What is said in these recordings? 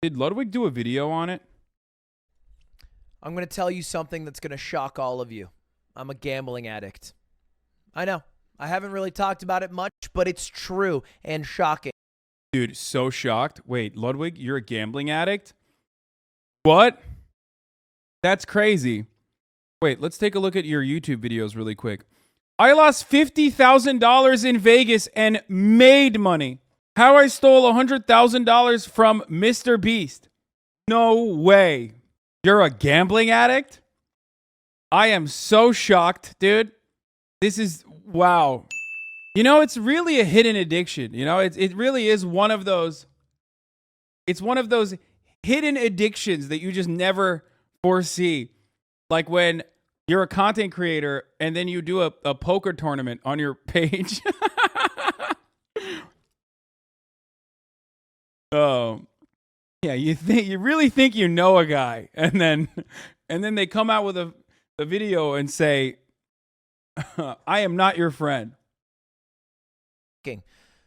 Did Ludwig do a video on it? I'm going to tell you something that's going to shock all of you. I'm a gambling addict. I know. I haven't really talked about it much, but it's true and shocking. Dude, so shocked. Wait, Ludwig, you're a gambling addict? What? That's crazy. Wait, let's take a look at your YouTube videos really quick. I lost $50,000 in Vegas and made money. How I stole $100,000 from Mr. Beast. No way. You're a gambling addict? I am so shocked, dude. This is, wow. You know, it's really a hidden addiction. You know, it really is one of those, it's one of those hidden addictions that you just never foresee. Like when you're a content creator and then you do a poker tournament on your page. Oh, yeah, you really think you know a guy, and then they come out with a video and say, I am not your friend.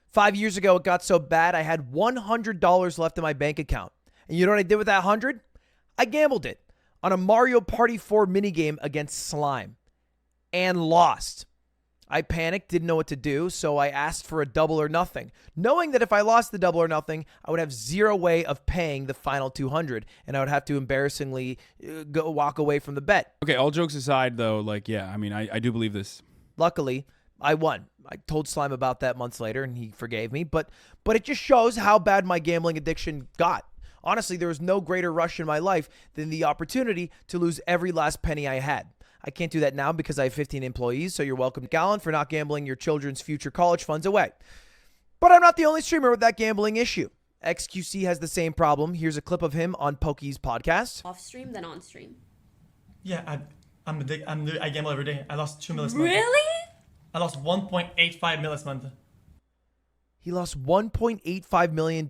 5 years ago, it got so bad I had $100 left in my bank account. And you know what I did with that 100? I gambled it on a Mario Party 4 minigame against slime and lost. I panicked, didn't know what to do, so I asked for a double or nothing, knowing that if I lost the double or nothing, I would have zero way of paying the final 200, and I would have to embarrassingly walk away from the bet. Okay, all jokes aside, though, like, yeah, I mean, I do believe this. Luckily, I won. I told Slime about that months later, and he forgave me, but it just shows how bad my gambling addiction got. Honestly, there was no greater rush in my life than the opportunity to lose every last penny I had. I can't do that now because I have 15 employees, so you're welcome, Gallon, for not gambling your children's future college funds away. But I'm not the only streamer with that gambling issue. XQC has the same problem. Here's a clip of him on Pokey's podcast. Off stream than on stream. Yeah, I gamble every day. I lost 2 mil this month. Really? I lost 1.85 mil this month. He lost $1.85 million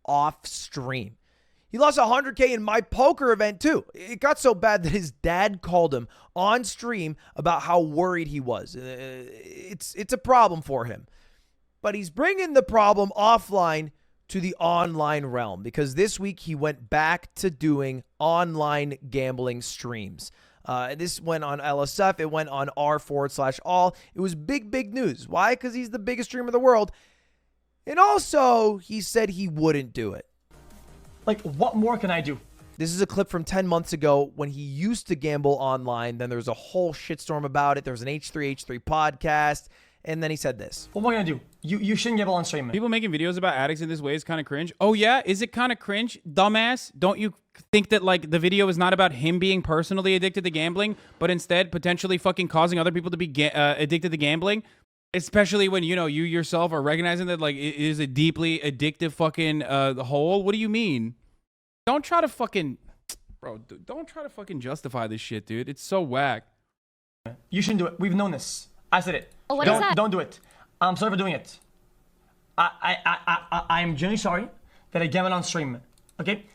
off stream. He lost $100K in my poker event too. It got so bad that his dad called him on stream about how worried he was. It's a problem for him. But he's bringing the problem offline to the online realm because this week he went back to doing online gambling streams. This went on LSF. It went on r/all. It was big news. Why? Because he's the biggest streamer in the world. And also, he said he wouldn't do it. Like, what more can I do? This is a clip from 10 months ago when he used to gamble online. Then there was a whole shitstorm about it. There was an H3H3 podcast. And then he said this. What more can I do? You shouldn't gamble on stream. People making videos about addicts in this way is kind of cringe. Oh, yeah? Is it kind of cringe? Dumbass? Don't you think that, like, the video is not about him being personally addicted to gambling, but instead potentially fucking causing other people to be addicted to gambling? Especially when, you know, you yourself are recognizing that, like, it is a deeply addictive fucking hole. What do you mean? Don't try to fucking... Bro, don't try to fucking justify this shit, dude. It's so whack. You shouldn't do it. We've known this. I said it. Oh, what is that? Don't do it. I'm sorry for doing it. I'm genuinely sorry that I gambled on stream. Okay?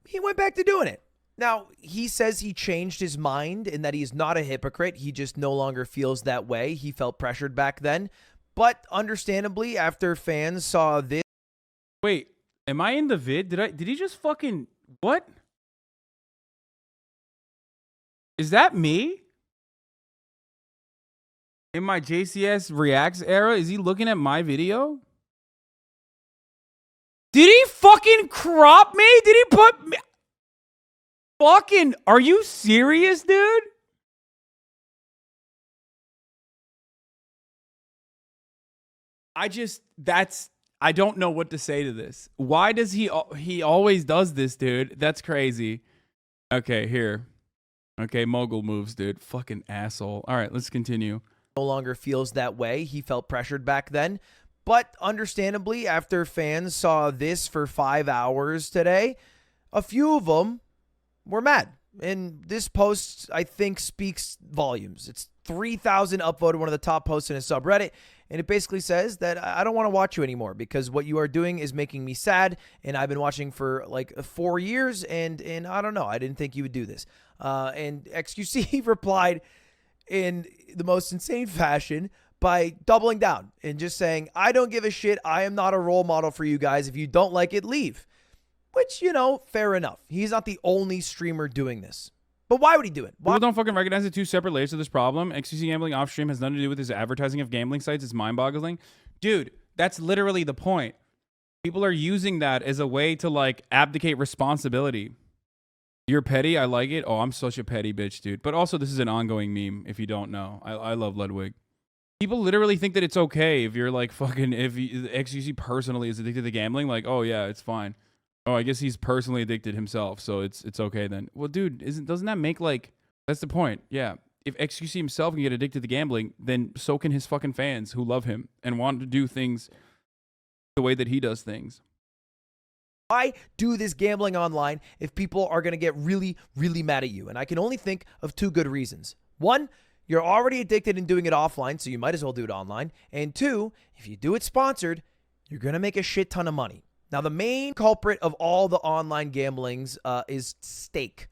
He went back to doing it. Now, he says he changed his mind and that he's not a hypocrite. He just no longer feels that way. He felt pressured back then. But understandably, after fans saw this... Wait, am I in the vid? Did he just fucking... What? Is that me? In my JCS Reacts era? Is he looking at my video? Did he fucking crop me? Did he put me... Fucking... Are you serious, dude? I don't know what to say to this. Why does he always does this, dude? That's crazy. Okay, here. Okay, mogul moves, dude. Fucking asshole. All right, let's continue. No longer feels that way. He felt pressured back then. But understandably, after fans saw this for 5 hours today, a few of them were mad. And this post, I think, speaks volumes. It's 3,000 upvoted, one of the top posts in a subreddit. And it basically says that I don't want to watch you anymore because what you are doing is making me sad. And I've been watching for like 4 years. And I don't know. I didn't think you would do this. And XQC replied in the most insane fashion by doubling down and just saying, I don't give a shit. I am not a role model for you guys. If you don't like it, leave. Which, you know, fair enough. He's not the only streamer doing this. But why would he do it? Why? People don't fucking recognize the two separate layers of this problem. XQC gambling off stream has nothing to do with his advertising of gambling sites. It's mind-boggling. Dude, that's literally the point. People are using that as a way to, like, abdicate responsibility. You're petty. I like it. Oh, I'm such a petty bitch, dude. But also, this is an ongoing meme, if you don't know. I love Ludwig. People literally think that it's okay if you're like fucking, if XQC personally is addicted to gambling, like, oh yeah, it's fine. Oh, I guess he's personally addicted himself, so it's okay then. Well, dude, doesn't that make, like, that's the point. Yeah. If XQC himself can get addicted to gambling, then so can his fucking fans who love him and want to do things the way that he does things. Why do this gambling online if people are going to get really, really mad at you? And I can only think of two good reasons. One, you're already addicted in doing it offline, so you might as well do it online. And two, if you do it sponsored, you're going to make a shit ton of money. Now, the main culprit of all the online gamblings is Stake.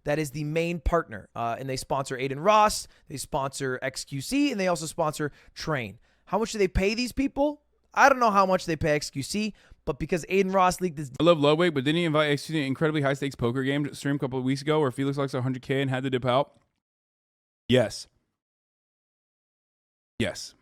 That is the main partner. And they sponsor Aiden Ross, they sponsor XQC, and they also sponsor Train. How much do they pay these people? I don't know how much they pay XQC, but because Aiden Ross leaked this. I love Ludwig, but didn't he invite XQC to an incredibly high stakes poker game stream a couple of weeks ago where Felix lost 100K and had to dip out? Yes. Yes.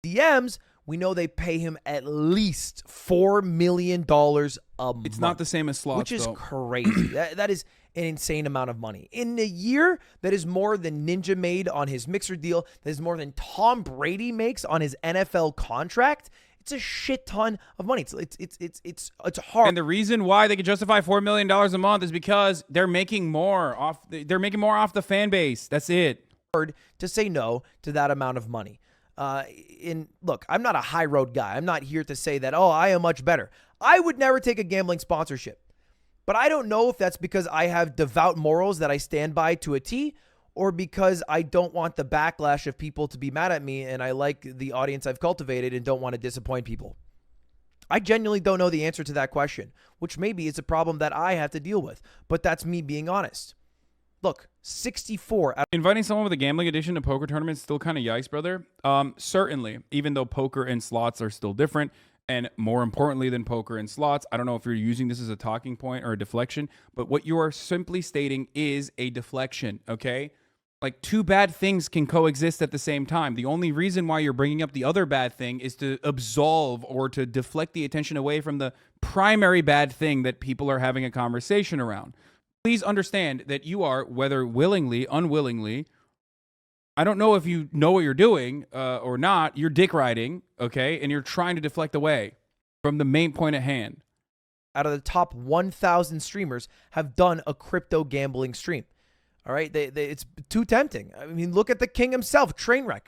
DMs, we know they pay him at least $4 million a month. It's not the same as slots, which is though. crazy. that is an insane amount of money. In a year, that is more than Ninja made on his Mixer deal. That is more than Tom Brady makes on his NFL contract. It's a shit ton of money. It's hard. And the reason why they can justify $4 million a month is because they're making more off. They're making more off the fan base. That's it. Hard to say no to that amount of money. Look, I'm not a high road guy. I'm not here to say that, oh, I am much better. I would never take a gambling sponsorship. But I don't know if that's because I have devout morals that I stand by to a T, or because I don't want the backlash of people to be mad at me and I like the audience I've cultivated and don't want to disappoint people. I genuinely don't know the answer to that question, which maybe is a problem that I have to deal with, but that's me being honest. Look, 64 out. Inviting someone with a gambling addiction to poker tournaments still kind of yikes, brother. Certainly, even though poker and slots are still different, and more importantly than poker and slots, I don't know if you're using this as a talking point or a deflection, but what you are simply stating is a deflection, okay? Like, two bad things can coexist at the same time. The only reason why you're bringing up the other bad thing is to absolve or to deflect the attention away from the primary bad thing that people are having a conversation around. Please understand that you are, whether willingly, unwillingly, I don't know if you know what you're doing or not, you're dick riding, okay? And you're trying to deflect away from the main point at hand. Out of the top 1,000 streamers have done a crypto gambling stream. All right? It's too tempting. I mean, look at the king himself, Trainwreck.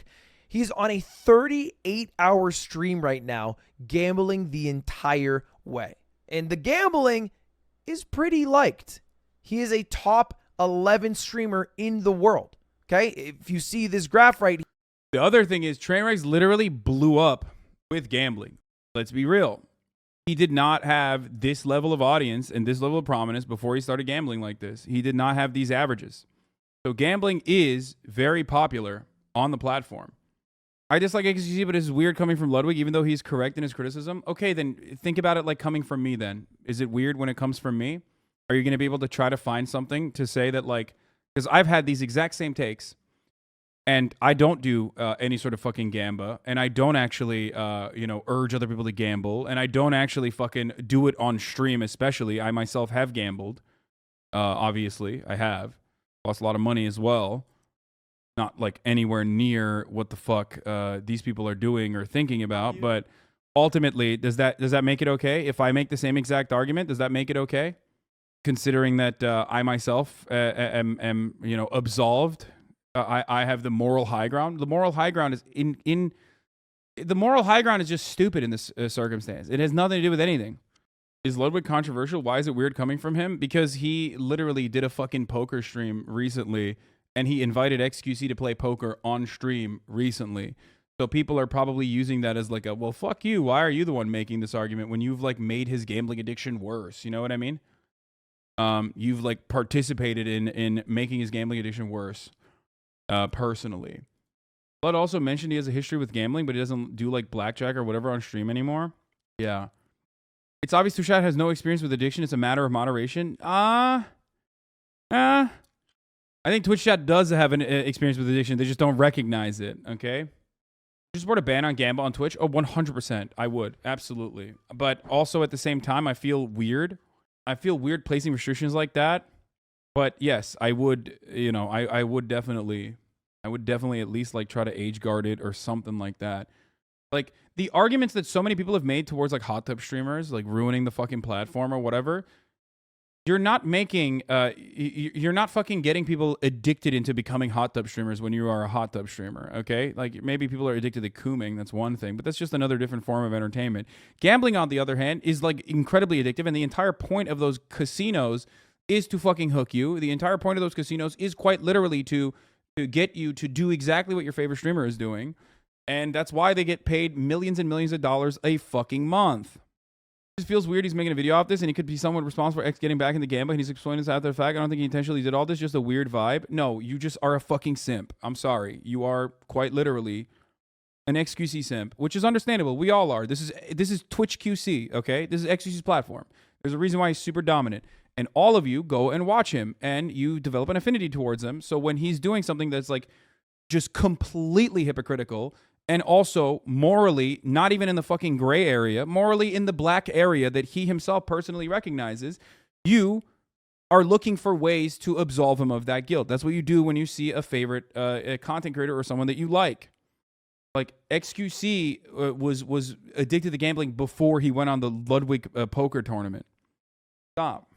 He's on a 38-hour stream right now, gambling the entire way. And the gambling is pretty liked. He is a top 11 streamer in the world. Okay? If you see this graph right here. The other thing is Trainwreck literally blew up with gambling. Let's be real. He did not have this level of audience and this level of prominence before he started gambling like this. He did not have these averages. So gambling is very popular on the platform. I dislike XQC, but it's weird coming from Ludwig, even though he's correct in his criticism. Okay, then think about it like coming from me then. Is it weird when it comes from me? Are you going to be able to try to find something to say that, like, because I've had these exact same takes, and I don't do any sort of fucking gamba, and I don't actually, urge other people to gamble, and I don't actually fucking do it on stream, especially. I myself have gambled. Obviously, I have. Lost a lot of money as well. Not, like, anywhere near what the fuck these people are doing or thinking about, but ultimately, does that make it okay? If I make the same exact argument, does that make it okay? Considering that I myself am absolved, I have the moral high ground. The moral high ground is the moral high ground is just stupid in this circumstance. It has nothing to do with anything. Is Ludwig controversial? Why is it weird coming from him? Because he literally did a fucking poker stream recently, and he invited XQC to play poker on stream recently. So people are probably using that as like a, well, fuck you. Why are you the one making this argument when you've like made his gambling addiction worse? You know what I mean? You've like participated in making his gambling addiction worse, personally. Blood also mentioned he has a history with gambling, but he doesn't do like blackjack or whatever on stream anymore. Yeah. It's obvious Tushad has no experience with addiction. It's a matter of moderation. I think Twitch chat does have an experience with addiction. They just don't recognize it, okay? Would you support a ban on gamble on Twitch? Oh, 100%. I would. Absolutely. But also at the same time, I feel weird. I feel weird placing restrictions like that. But yes, I would, you know, I would definitely at least like try to age guard it or something like that. Like the arguments that so many people have made towards like hot tub streamers, like ruining the fucking platform or whatever, you're not making, you're not fucking getting people addicted into becoming hot tub streamers when you are a hot tub streamer, okay? Like maybe people are addicted to cooming, that's one thing, but that's just another different form of entertainment. Gambling, on the other hand, is like incredibly addictive, and the entire point of those casinos is to fucking hook you. The entire point of those casinos is quite literally to get you to do exactly what your favorite streamer is doing. And that's why they get paid millions and millions of dollars a fucking month. It just feels weird he's making a video off this, and he could be somewhat responsible for X getting back into gambling. He's explaining this after the fact. I don't think he intentionally did all this. Just a weird vibe. No, you just are a fucking simp. I'm sorry. You are quite literally an XQC simp, which is understandable. We all are. This is Twitch QC, okay? This is XQC's platform. There's a reason why he's super dominant. And all of you go and watch him, and you develop an affinity towards him. So when he's doing something that's like just completely hypocritical, and also morally not even in the fucking gray area, morally in the black area that he himself personally recognizes, you are looking for ways to absolve him of that guilt. That's what you do when you see a favorite a content creator or someone that you like. Like XQC was addicted to gambling before he went on the Ludwig poker tournament. Stop.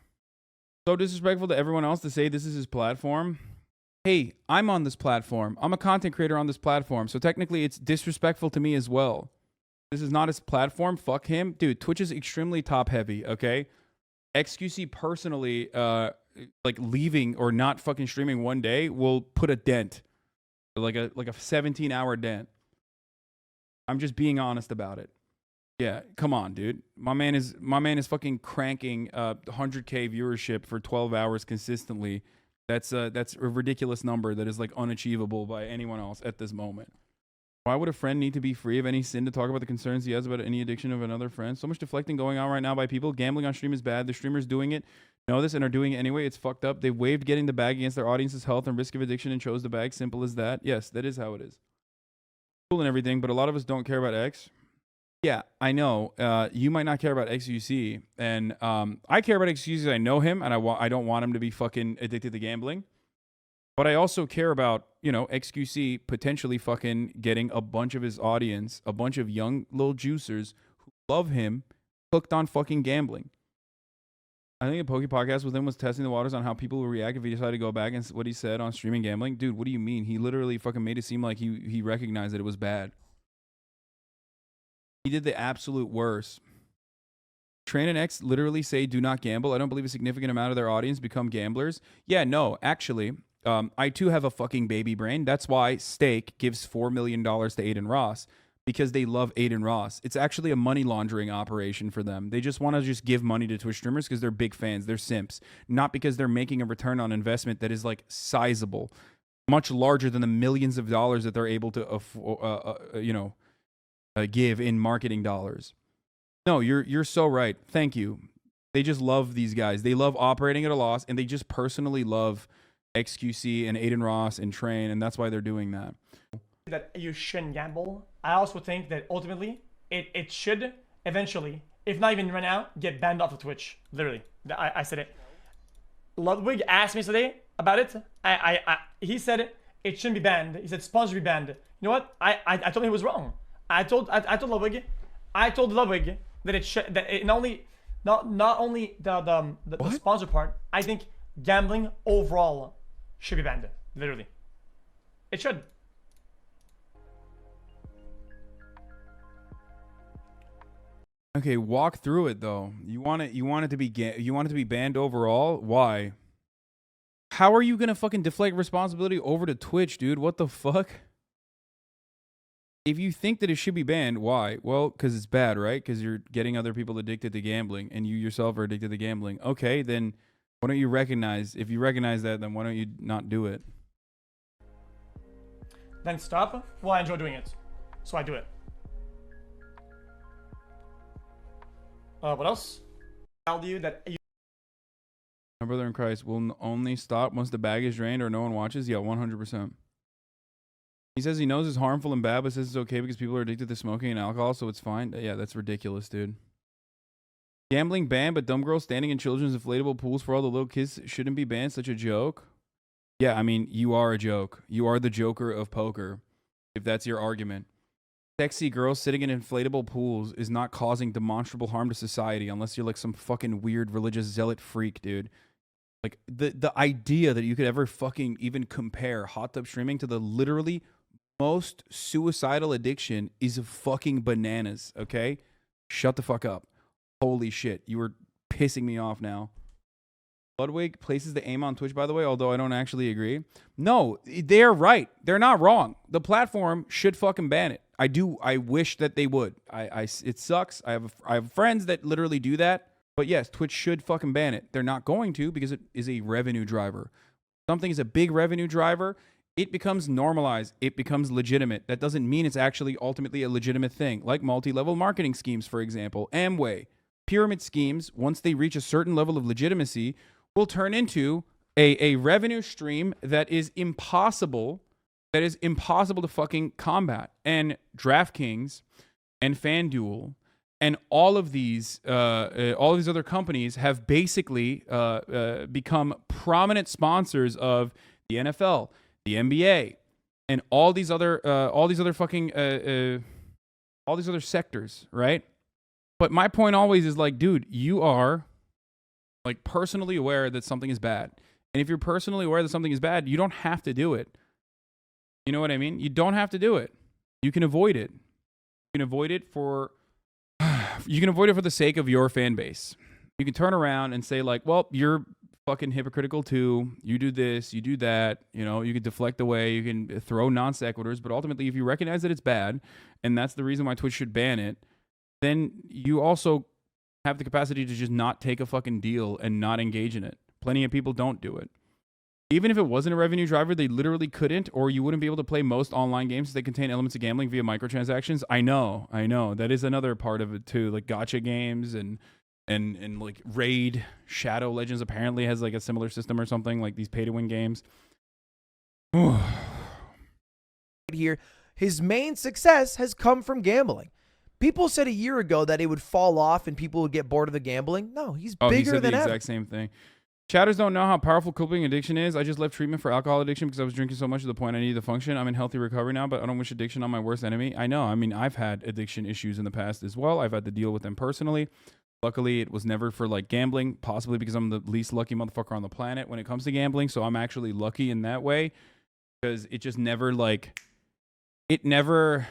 So disrespectful to everyone else to say this is his platform. Hey, I'm on this platform. I'm a content creator on this platform. So technically it's disrespectful to me as well. This is not his platform. Fuck him. Dude, Twitch is extremely top heavy, okay? XQC personally, like leaving or not fucking streaming one day will put a dent. Like a 17-hour dent. I'm just being honest about it. Yeah, come on, dude. My man is fucking cranking 100K viewership for 12 hours consistently. That's a ridiculous number that is like unachievable by anyone else at this moment. Why would a friend need to be free of any sin to talk about the concerns he has about any addiction of another friend? So much deflecting going on right now by people. Gambling on stream is bad. The streamers doing it know this and are doing it anyway. It's fucked up. They waived getting the bag against their audience's health and risk of addiction and chose the bag. Simple as that. Yes, that is how it is. Cool and everything, but a lot of us don't care about X. Yeah, I know. You might not care about XQC, and I care about XQC. I know him, and I don't want him to be fucking addicted to gambling. But I also care about, you know, XQC potentially fucking getting a bunch of his audience, a bunch of young little juicers who love him, hooked on fucking gambling. I think a Poke podcast with him was testing the waters on how people will react if he decided to go back and what he said on streaming gambling. Dude, what do you mean? He literally fucking made it seem like he recognized that it was bad. He did the absolute worst. Train and X literally say do not gamble. I don't believe a significant amount of their audience become gamblers. Yeah, no, actually, I too have a fucking baby brain. That's why Stake gives $4 million to Aiden Ross, because they love Aiden Ross. It's actually a money laundering operation for them. They just want to just give money to Twitch streamers because they're big fans. They're simps. Not because they're making a return on investment that is like sizable, much larger than the millions of dollars that they're able to, give in marketing dollars. No, you're so right. Thank you. They just love these guys. They love operating at a loss, and they just personally love XQC and Aiden Ross and Train, and that's why they're doing that. That you shouldn't gamble. I also think that ultimately it should eventually, if not even right now, get banned off of Twitch. Literally, I said it. Ludwig asked me today about it. He said it shouldn't be banned. He said sponsor be banned. You know what? I told him he was wrong. I told Ludwig that it should, that it not only the sponsor part. I think gambling overall should be banned. Literally, it should. Okay, walk through it though. You want it to be banned overall? Why? How are you gonna fucking deflect responsibility over to Twitch, dude? What the fuck? If you think that it should be banned, why? Well, because it's bad, right? Because you're getting other people addicted to gambling, and you yourself are addicted to gambling. Okay, then why don't you recognize? If you recognize that, then why don't you not do it? then stop. Well, I enjoy doing it, so I do it. What else? Tell you that you My brother in Christ will only stop once the bag is drained or no one watches. Yeah, 100%. He says he knows it's harmful and bad, but says it's okay because people are addicted to smoking and alcohol, so it's fine. Yeah, that's ridiculous, dude. Gambling banned, but dumb girls standing in children's inflatable pools for all the little kids shouldn't be banned. Such a joke. Yeah, I mean, you are a joke. You are the Joker of poker, if that's your argument. Sexy girls sitting in inflatable pools is not causing demonstrable harm to society unless you're like some fucking weird religious zealot freak, dude. Like, the idea that you could ever fucking even compare hot tub streaming to the literally most suicidal addiction is fucking bananas, okay? Shut the fuck up. Holy shit. You were pissing me off now. Ludwig places the aim on Twitch, by the way, although I don't actually agree. No, they're right. They're not wrong. The platform should fucking ban it. I wish that they would. It sucks. I have friends that literally do that. But yes, Twitch should fucking ban it. They're not going to because it is a revenue driver. Something is a big revenue driver. It becomes normalized. It becomes legitimate. That doesn't mean it's actually ultimately a legitimate thing. Like multi-level marketing schemes, for example. Amway. Pyramid schemes, once they reach a certain level of legitimacy, will turn into a revenue stream that is impossible to fucking combat. And DraftKings and FanDuel and all of these other companies have basically become prominent sponsors of the NFL, the NBA, and all these other sectors, right? But my point always is like, dude, you are like personally aware that something is bad. And if you're personally aware that something is bad, you don't have to do it. You know what I mean? You don't have to do it. You can avoid it. You can avoid it for the sake of your fan base. You can turn around and say like, well, you're fucking hypocritical too. You do this, you do that. You know, you can deflect away. You can throw non sequiturs. But ultimately, if you recognize that it's bad, and that's the reason why Twitch should ban it, then you also have the capacity to just not take a fucking deal and not engage in it. Plenty of people don't do it. Even if it wasn't a revenue driver, they literally couldn't, or you wouldn't be able to play most online games that contain elements of gambling via microtransactions. I know. That is another part of it too, like gacha games and like Raid, Shadow Legends apparently has like a similar system or something, like these pay-to-win games. Here, his main success has come from gambling. People said a year ago that it would fall off and people would get bored of the gambling. No, he's bigger he said than the ever. exact same thing. Chatters don't know how powerful coping addiction is. I just left treatment for alcohol addiction because I was drinking so much to the point I needed to function. I'm in healthy recovery now, but I don't wish addiction on my worst enemy. I know. I mean, I've had addiction issues in the past as well. I've had to deal with them personally. Luckily, it was never for like gambling, possibly because I'm the least lucky motherfucker on the planet when it comes to gambling. So I'm actually lucky in that way because it just never like... It never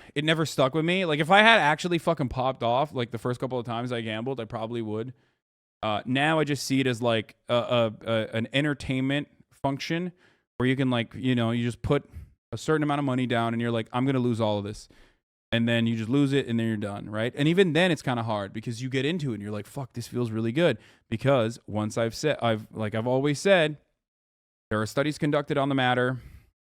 stuck with me. Like if I had actually fucking popped off like the first couple of times I gambled, I probably would. Now I just see it as like an entertainment function where you can like, you know, you just put a certain amount of money down and you're like, I'm going to lose all of this. And then you just lose it and then you're done, right? And even then it's kind of hard because you get into it and you're like, fuck, this feels really good. Because once I've always said, there are studies conducted on the matter.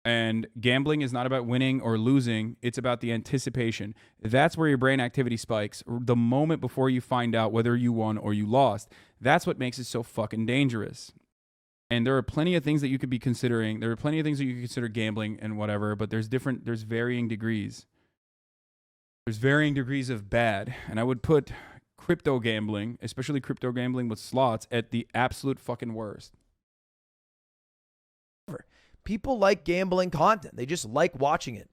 And gambling is not about winning or losing. It's about the anticipation. That's where your brain activity spikes. The moment before you find out whether you won or you lost. That's what makes it so fucking dangerous. And there are plenty of things that you could be considering. There are plenty of things that you could consider gambling and whatever, but there's varying degrees. There's varying degrees of bad. And I would put crypto gambling, especially crypto gambling with slots, at the absolute fucking worst. People like gambling content. They just like watching it.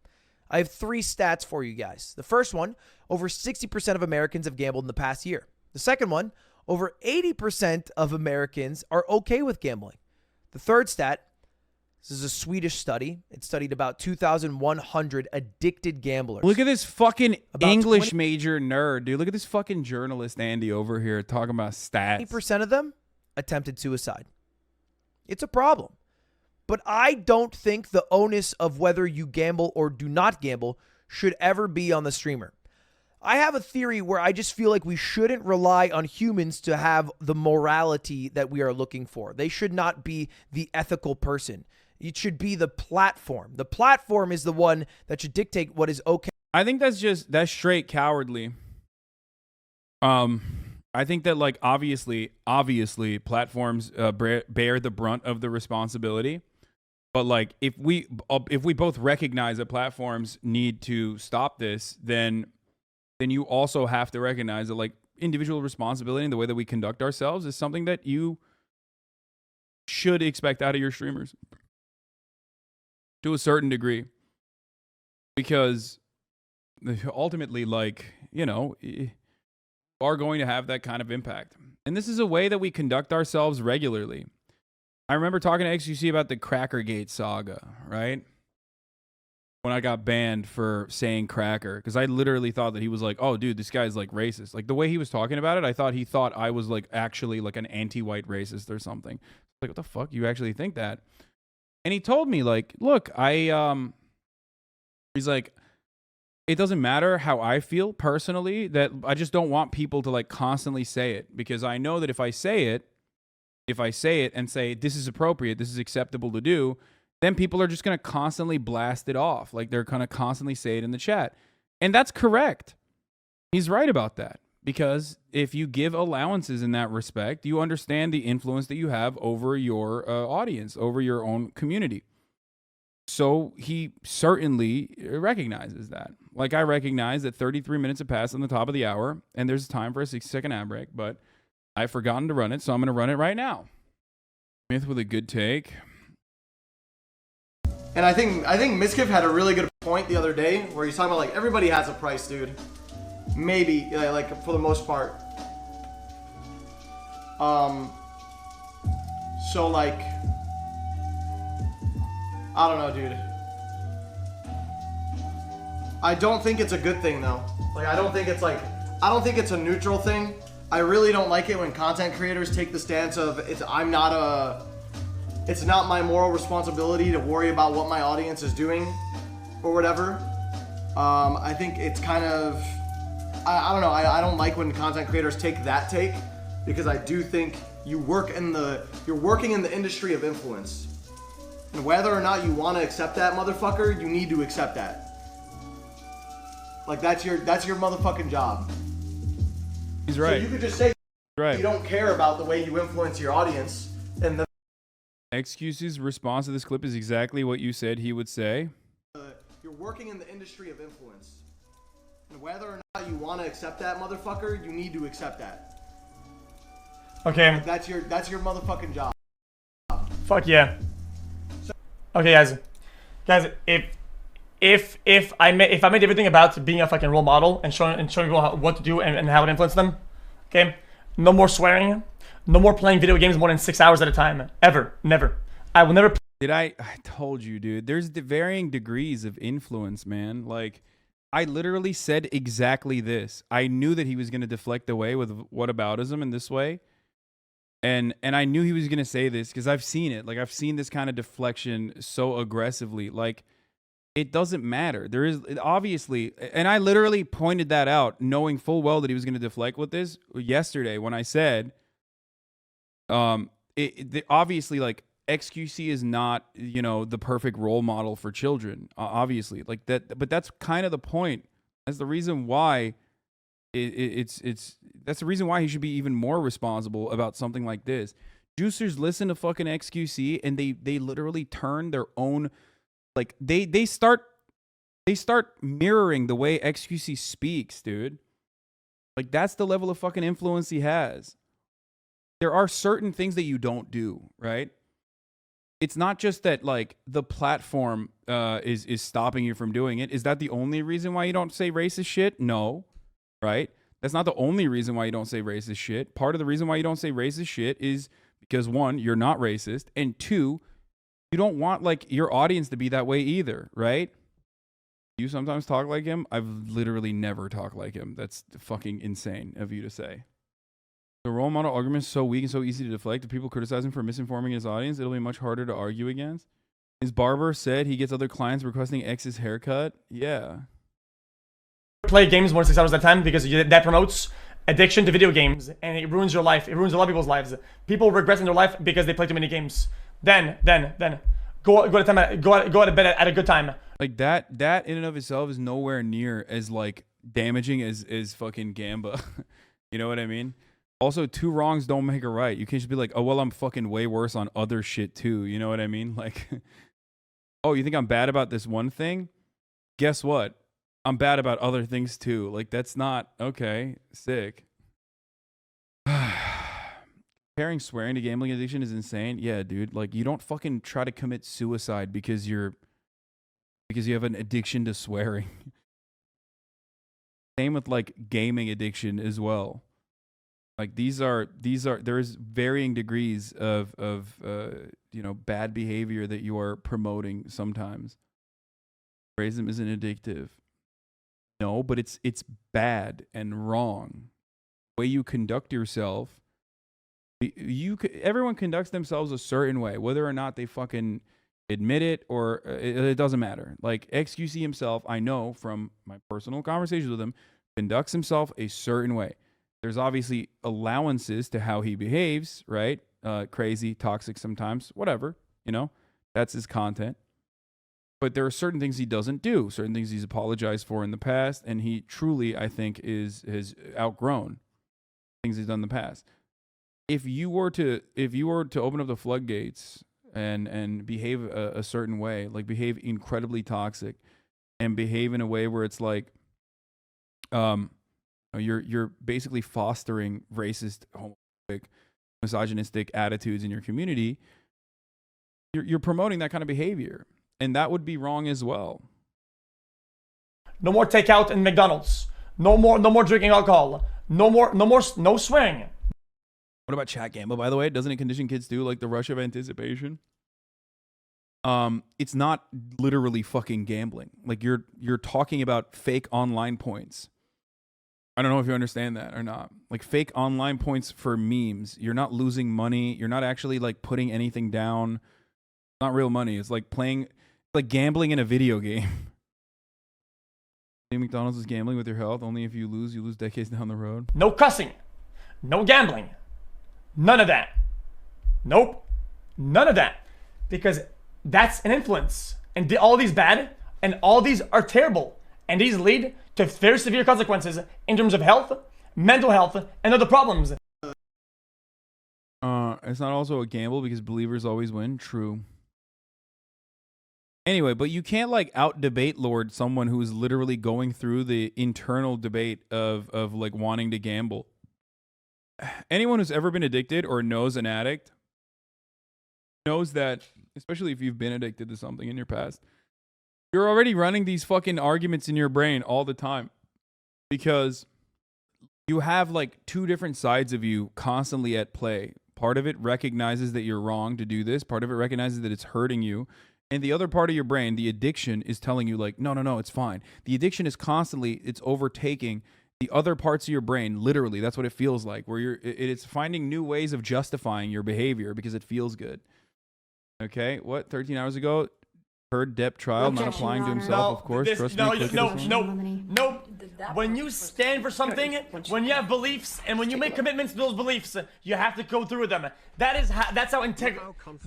I have 3 stats for you guys. The first one, over 60% of Americans have gambled in the past year. The second one, over 80% of Americans are okay with gambling. The third stat, this is a Swedish study. It studied about 2,100 addicted gamblers. Look at this fucking English major nerd, dude. Look at this fucking journalist Andy over here talking about stats. 80% of them attempted suicide. It's a problem. But I don't think the onus of whether you gamble or do not gamble should ever be on the streamer. I have a theory where I just feel like we shouldn't rely on humans to have the morality that we are looking for. They should not be the ethical person. It should be the platform. The platform is the one that should dictate what is okay. I think that's straight cowardly. I think that, like, obviously platforms bear the brunt of the responsibility. But like, if we both recognize that platforms need to stop this, then you also have to recognize that, like, individual responsibility and the way that we conduct ourselves is something that you should expect out of your streamers to a certain degree, because ultimately, like, you know, are going to have that kind of impact. And this is a way that we conduct ourselves regularly. I remember talking to XQC about the Crackergate saga, right? When I got banned for saying cracker, because I literally thought that he was like, oh, dude, this guy's like racist. Like, the way he was talking about it, I thought he thought I was like actually like an anti-white racist or something. Like, what the fuck? You actually think that? And he told me, like, look, he's like, it doesn't matter how I feel personally, that I just don't want people to like constantly say it, because I know that if I say it and say this is appropriate, this is acceptable to do, then people are just going to constantly blast it off. Like, they're going to constantly say it in the chat. And that's correct. He's right about that. Because if you give allowances in that respect, you understand the influence that you have over your audience, over your own community. So he certainly recognizes that. Like, I recognize that 33 minutes have passed on the top of the hour, and there's time for a 60-second ad break, but I've forgotten to run it, so I'm going to run it right now. Myth with a good take. And I think Miskiff had a really good point the other day where he's talking about, like, everybody has a price, dude. Maybe, like, for the most part. So, like, I don't know, dude. I don't think it's a good thing, though. Like, I don't think it's a neutral thing. I really don't like it when content creators take the stance of it's not my moral responsibility to worry about what my audience is doing or whatever. I think it's kind of, I don't know. I don't like when content creators take that take, because I do think you're working in the industry of influence. And whether or not you want to accept that, motherfucker, you need to accept that. Like, that's your motherfucking job. He's right. So you could just say right. You don't care about the way you influence your audience, and then XQC's response to this clip is exactly what you said he would say. You're working in the industry of influence. And whether or not you want to accept that, motherfucker, you need to accept that. Okay. Like, that's your motherfucking job. Fuck yeah. Okay, guys, if I made everything about being a fucking role model and showing people what to do and how it influenced them, okay, no more swearing, no more playing video games more than 6 hours at a time, ever, never. I will never. I told you, dude. There's the varying degrees of influence, man. Like, I literally said exactly this. I knew that he was going to deflect away with whataboutism in this way. And I knew he was going to say this because I've seen it. Like, I've seen this kind of deflection so aggressively. Like, it doesn't matter. There is obviously, and I literally pointed that out, knowing full well that he was going to deflect with this yesterday when I said, obviously, like, XQC is not, you know, the perfect role model for children, obviously, like that. But that's kind of the point. That's the reason why that's the reason why he should be even more responsible about something like this. Juicers listen to fucking XQC and they literally turn their own, like, they start mirroring the way XQC speaks, dude. Like, that's the level of fucking influence he has. There are certain things that you don't do, right? It's not just that, like, the platform is stopping you from doing it. Is that the only reason why you don't say racist shit? No, right? That's not the only reason why you don't say racist shit. Part of the reason why you don't say racist shit is because, one, you're not racist, and two, you don't want, like, your audience to be that way either, right? You sometimes talk like him. I've literally never talked like him. That's fucking insane of you to say. The role model argument is so weak and so easy to deflect. If people criticize him for misinforming his audience, it'll be much harder to argue against. His barber said he gets other clients requesting X's haircut. Yeah. Play games more than 6 hours at a time because that promotes addiction to video games and it ruins your life. It ruins a lot of people's lives. People regress in their life because they play too many games. Then go go to bed at a good time. Like that in and of itself is nowhere near as like damaging as fucking Gamba. You know what I mean? Also, 2 wrongs don't make a right. You can't just be like, oh well, I'm fucking way worse on other shit too. You know what I mean? Like, oh, you think I'm bad about this one thing? Guess what? I'm bad about other things too. Like, that's not okay. Sick. Comparing swearing to gambling addiction is insane. Yeah, dude. Like, you don't fucking try to commit suicide because you have an addiction to swearing. Same with like gaming addiction as well. Like there's varying degrees of you know, bad behavior that you are promoting sometimes. Racism isn't addictive. No, but it's bad and wrong. The way you conduct yourself, everyone conducts themselves a certain way, whether or not they fucking admit it or it doesn't matter. Like XQC himself, I know from my personal conversations with him, conducts himself a certain way. There's obviously allowances to how he behaves, right? Crazy, toxic sometimes, whatever, you know, that's his content. But there are certain things he doesn't do, certain things he's apologized for in the past, and he truly, I think, has outgrown things he's done in the past. If you were to open up the floodgates and behave a certain way, like behave incredibly toxic and behave in a way where it's like you're basically fostering racist, homophobic, misogynistic attitudes in your community, you're promoting that kind of behavior, and that would be wrong as well. No more takeout in McDonald's. No more drinking alcohol. No swearing. What about chat gamble, by the way? Doesn't it condition kids too, like the rush of anticipation? It's not literally fucking gambling. Like you're talking about fake online points. I don't know if you understand that or not. Like fake online points for memes. You're not losing money. You're not actually like putting anything down. It's not real money. It's like gambling in a video game. McDonald's is gambling with your health. Only if you lose decades down the road. No cussing. No gambling. None of that. Nope. None of that. Because that's an influence. And all these bad, and all these are terrible. And these lead to very severe consequences in terms of health, mental health, and other problems. It's not also a gamble because believers always win. True. Anyway, but you can't like out debate Lord someone who's literally going through the internal debate of like wanting to gamble. Anyone who's ever been addicted or knows an addict knows that, especially if you've been addicted to something in your past, you're already running these fucking arguments in your brain all the time because you have like 2 different sides of you constantly at play. Part of it recognizes that you're wrong to do this. Part of it recognizes that it's hurting you. And the other part of your brain, the addiction, is telling you like, no, it's fine. The addiction is constantly, it's overtaking the other parts of your brain. Literally, that's what it feels like, where it's finding new ways of justifying your behavior because it feels good. Okay, what? 13 hours ago, heard Depp trial, not applying to himself, of course. No. When you stand for something, when you have beliefs, and when you make commitments to those beliefs, you have to go through with them. That's how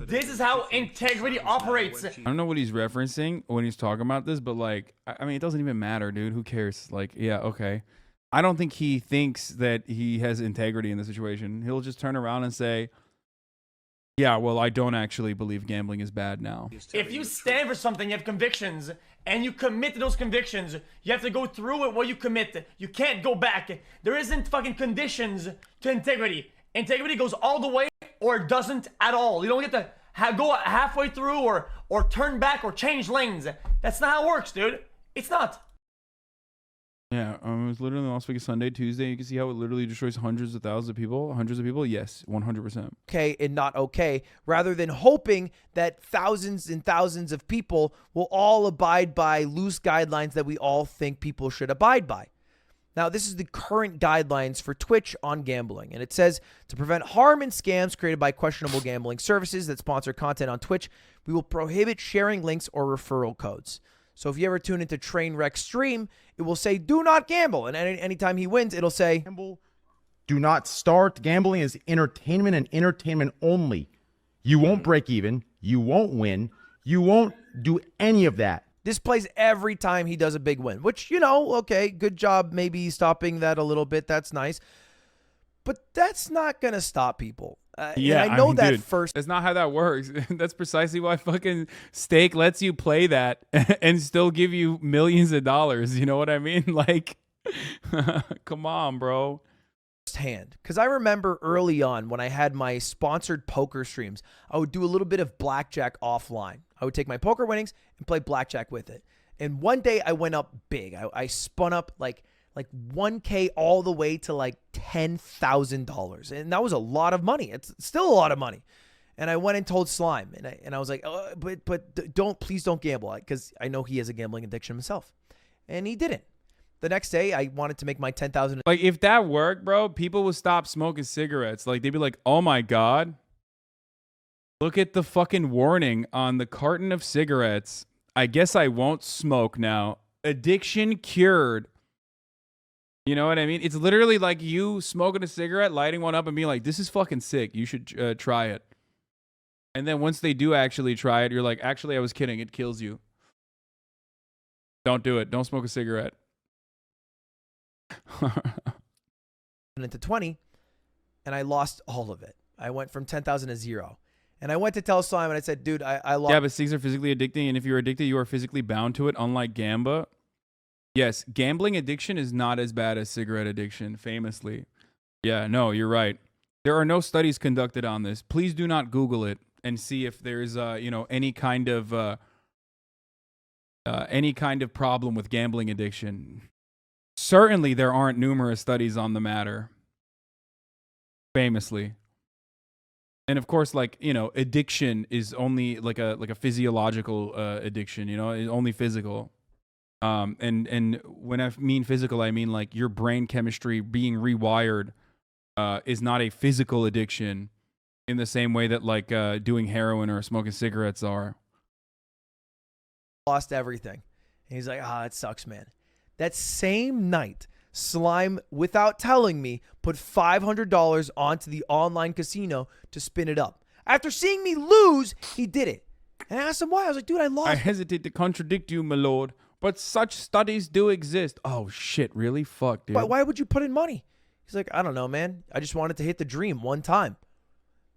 this is how integrity operates. I don't know what he's referencing when he's talking about this, but like, I mean, it doesn't even matter, dude. Who cares? Like, yeah, okay. I don't think he thinks that he has integrity in the situation. He'll just turn around and say, yeah, well, I don't actually believe gambling is bad now. If you stand for something, you have convictions, and you commit to those convictions, you have to go through it while you commit. You can't go back. There isn't fucking conditions to integrity. Integrity goes all the way or it doesn't at all. You don't get to go halfway through or turn back or change lanes. That's not how it works, dude. It's not. Yeah, it was literally Las Vegas Sunday, Tuesday. You can see how it literally destroys hundreds of thousands of people. Hundreds of people? Yes, 100%. Okay and not okay, rather than hoping that thousands and thousands of people will all abide by loose guidelines that we all think people should abide by. Now, this is the current guidelines for Twitch on gambling, and it says to prevent harm and scams created by questionable gambling services that sponsor content on Twitch, we will prohibit sharing links or referral codes. So if you ever tune into Trainwreck's stream, it will say, do not gamble. And anytime he wins, it'll say, do not start. Gambling is entertainment and entertainment only. You won't break even. You won't win. You won't do any of that. This plays every time he does a big win, which, you know, okay, good job maybe stopping that a little bit. That's nice. But that's not going to stop people. Yeah, and I know mean, that dude, first. That's not how that works. That's precisely why fucking Stake lets you play that and still give you millions of dollars. You know what I mean? Like, come on, bro. Hand, because I remember early on when I had my sponsored poker streams, I would do a little bit of blackjack offline. I would take my poker winnings and play blackjack with it. And one day I went up big. I spun up like 1K all the way to like $10,000, and that was a lot of money. It's still a lot of money. And I went and told Slime, and I was like, oh, but please don't gamble, because I know he has a gambling addiction himself, and he didn't. The next day, I wanted to make my 10,000. Like, if that worked, bro, people would stop smoking cigarettes. Like, they'd be like, oh my God, look at the fucking warning on the carton of cigarettes. I guess I won't smoke now. Addiction cured. You know what I mean? It's literally like you smoking a cigarette, lighting one up, and being like, this is fucking sick. You should try it. And then once they do actually try it, you're like, actually, I was kidding. It kills you. Don't do it. Don't smoke a cigarette. Into 20, and I lost all of it. I went from 10,000 to 0. And I went to tell Slime, and I said, dude, I lost. Yeah, but cigs are physically addicting, and if you're addicted, you are physically bound to it, unlike Gamba. Yes, gambling addiction is not as bad as cigarette addiction, famously. Yeah, no, you're right. There are no studies conducted on this. Please do not Google it and see if there's, any kind of problem with gambling addiction. Certainly, there aren't numerous studies on the matter. Famously. And of course, addiction is only like a physiological addiction, it's only physical. And when I mean physical, I mean like your brain chemistry being rewired is not a physical addiction in the same way that like doing heroin or smoking cigarettes are. Lost everything. And he's like, it sucks, man. That same night, Slime, without telling me, put $500 onto the online casino to spin it up. After seeing me lose, he did it. And I asked him why. I was like, dude, I lost. I hesitate to contradict you, my lord, but such studies do exist. Oh, shit, really? Fuck, dude. Why would you put in money? He's like, I don't know, man. I just wanted to hit the dream one time.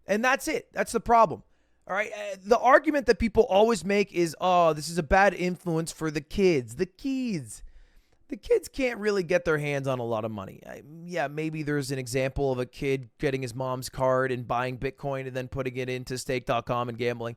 And that's it. That's the problem. All right. The argument that people always make is, this is a bad influence for the kids. The kids. The kids can't really get their hands on a lot of money. Yeah, maybe there's an example of a kid getting his mom's card and buying Bitcoin and then putting it into stake.com and gambling.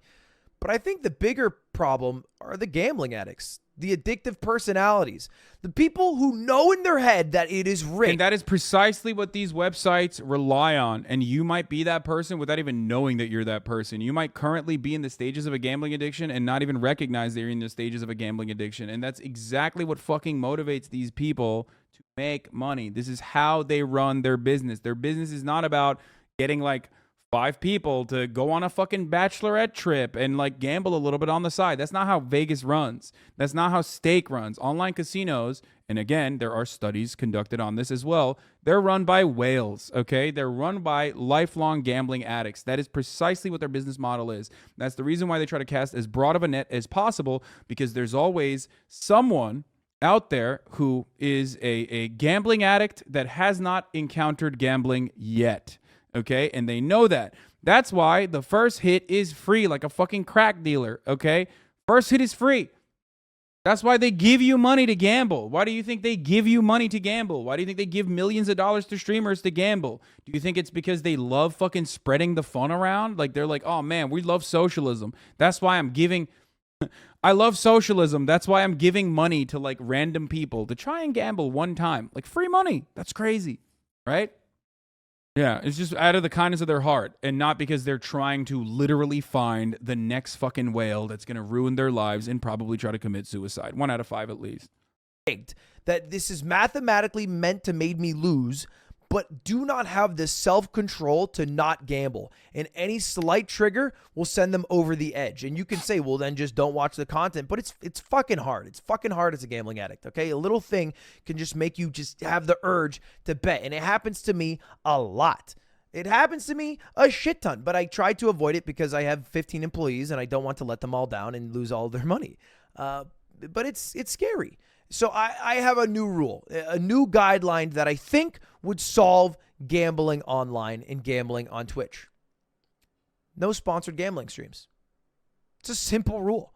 But I think the bigger problem are the gambling addicts, the addictive personalities, the people who know in their head that it is rigged. And that is precisely what these websites rely on. And you might be that person without even knowing that you're that person. You might currently be in the stages of a gambling addiction and not even recognize that you're in the stages of a gambling addiction. And that's exactly what fucking motivates these people to make money. This is how they run their business. Their business is not about getting like 5 people to go on a fucking bachelorette trip and like gamble a little bit on the side. That's not how Vegas runs. That's not how Stake runs. Online casinos, and again, there are studies conducted on this as well, they're run by whales, okay? They're run by lifelong gambling addicts. That is precisely what their business model is. That's the reason why they try to cast as broad of a net as possible, because there's always someone out there who is a gambling addict that has not encountered gambling yet. Okay, and they know that. That's why the first hit is free, like a fucking crack dealer. Okay, first hit is free. That's why they give you money to gamble. Why do you think they give you money to gamble? Why do you think they give millions of dollars to streamers to gamble? Do you think it's because they love fucking spreading the fun around? Like they're like, oh man, we love socialism. That's why I'm giving. I love socialism. That's why I'm giving money to like random people to try and gamble one time. Like free money. That's crazy, right? Yeah, it's just out of the kindness of their heart and not because they're trying to literally find the next fucking whale that's going to ruin their lives and probably try to commit suicide. 1 out of 5 at least. That this is mathematically meant to make me lose, but do not have the self-control to not gamble. And any slight trigger will send them over the edge. And you can say, well, then just don't watch the content. But it's fucking hard. It's fucking hard as a gambling addict, okay? A little thing can just make you just have the urge to bet. And it happens to me a lot. It happens to me a shit ton, but I try to avoid it because I have 15 employees and I don't want to let them all down and lose all their money. But it's scary. So I have a new rule, a new guideline that I think would solve gambling online and gambling on Twitch. No sponsored gambling streams. It's a simple rule.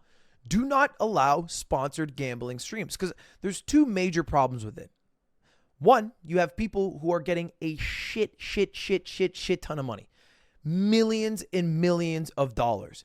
Do not allow sponsored gambling streams because there's two major problems with it. One, you have people who are getting a shit ton of money. Millions and millions of dollars.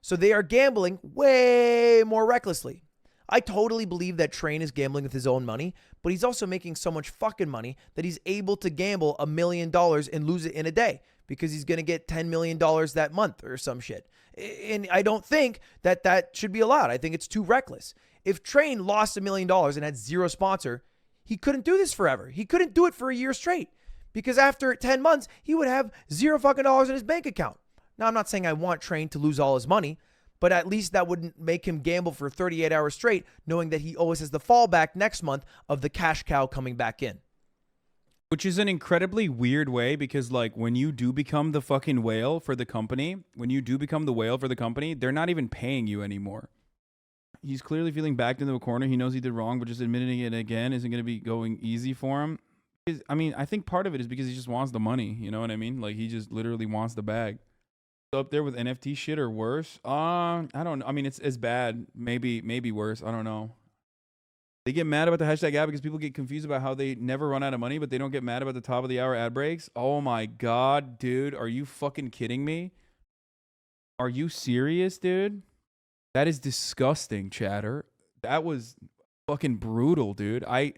So they are gambling way more recklessly. I totally believe that Train is gambling with his own money, but he's also making so much fucking money that he's able to gamble $1 million and lose it in a day because he's going to get $10 million that month or some shit. And I don't think that that should be allowed. I think it's too reckless. If Train lost $1 million and had zero sponsor, he couldn't do this forever. He couldn't do it for a year straight because after 10 months, he would have zero fucking dollars in his bank account. Now, I'm not saying I want Train to lose all his money, but at least that wouldn't make him gamble for 38 hours straight, knowing that he always has the fallback next month of the cash cow coming back in. Which is an incredibly weird way because, like, when you do become the fucking whale for the company, they're not even paying you anymore. He's clearly feeling backed into a corner. He knows he did wrong, but just admitting it again isn't going to be going easy for him. I mean, I think part of it is because he just wants the money. You know what I mean? Like, he just literally wants the bag. Up there with NFT shit or worse? I don't know. I mean, it's as bad. Maybe worse. I don't know. They get mad about the hashtag ad because people get confused about how they never run out of money, but they don't get mad about the top of the hour ad breaks. Oh my God, dude. Are you fucking kidding me? Are you serious, dude? That is disgusting, chatter. That was fucking brutal, dude. I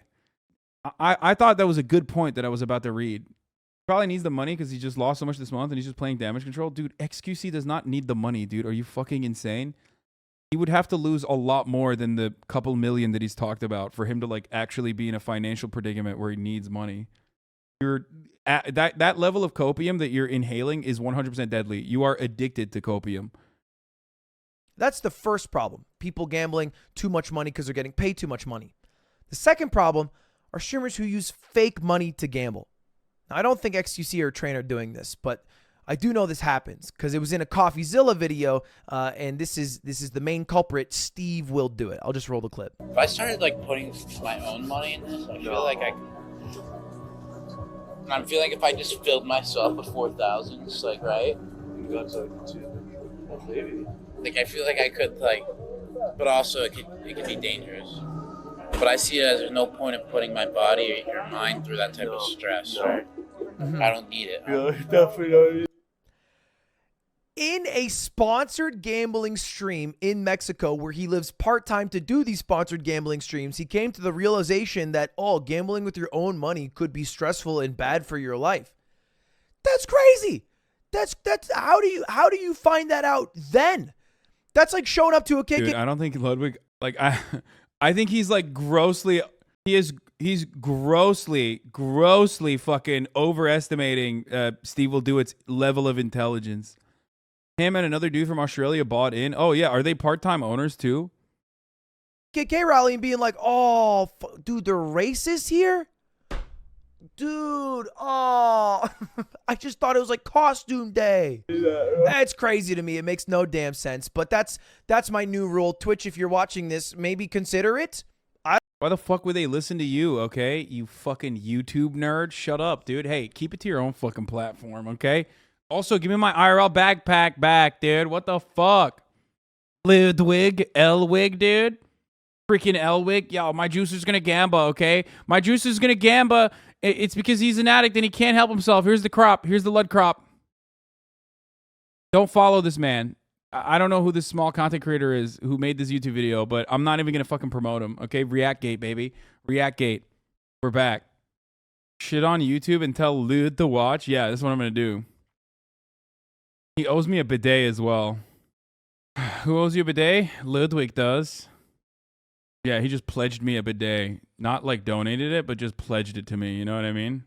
thought that was a good point that I was about to read. Probably needs the money because he just lost so much this month and he's just playing damage control. Dude, XQC does not need the money, dude. Are you fucking insane? He would have to lose a lot more than the couple million that he's talked about for him to like actually be in a financial predicament where he needs money. You're at that level of copium that you're inhaling is 100% deadly. You are addicted to copium. That's the first problem. People gambling too much money because they're getting paid too much money. The second problem are streamers who use fake money to gamble. Now, I don't think XQC or Train are doing this, but I do know this happens because it was in a CoffeeZilla video, and this is the main culprit. Steve will do it. I'll just roll the clip. If I started like putting my own money in this, I feel like I feel like if I just filled myself with 4,000, it's like right. Like I feel like I could like, but also it could be dangerous. But I see it as there's no point in putting my body or your mind through that type of stress. Mm-hmm. I don't need it. Definitely. In a sponsored gambling stream in Mexico where he lives part-time to do these sponsored gambling streams, he came to the realization that, gambling with your own money could be stressful and bad for your life. That's crazy. That's how do you find that out then? That's like showing up to a kid. Dude, I don't think Ludwig, like, I think he's like he's grossly fucking overestimating Steve will do its level of intelligence. Him and another dude from Australia bought in. Oh yeah, are they part-time owners too? KK rally and being like, dude, they're racist here? Dude, I just thought it was like costume day. That's crazy to me. It makes no damn sense. But that's my new rule. Twitch, if you're watching this, maybe consider it. Why the fuck would they listen to you, okay? You fucking YouTube nerd. Shut up, dude. Hey, keep it to your own fucking platform, okay? Also, give me my IRL backpack back, dude. What the fuck? Ludwig, Elwig, dude. Freaking Elwig. Yo, my juicer's gonna gamba, okay? My juicer's gonna gamba. It's because he's an addict and he can't help himself. Here's the crop. Here's the Lud crop. Don't follow this man. I don't know who this small content creator is who made this YouTube video, but I'm not even going to fucking promote him. Okay, Reactgate, baby. Reactgate. We're back. Shit on YouTube and tell Lud to watch? Yeah, that's what I'm going to do. He owes me a bidet as well. Who owes you a bidet? Ludwig does. Yeah, he just pledged me a bidet. Not like donated it, but just pledged it to me. You know what I mean?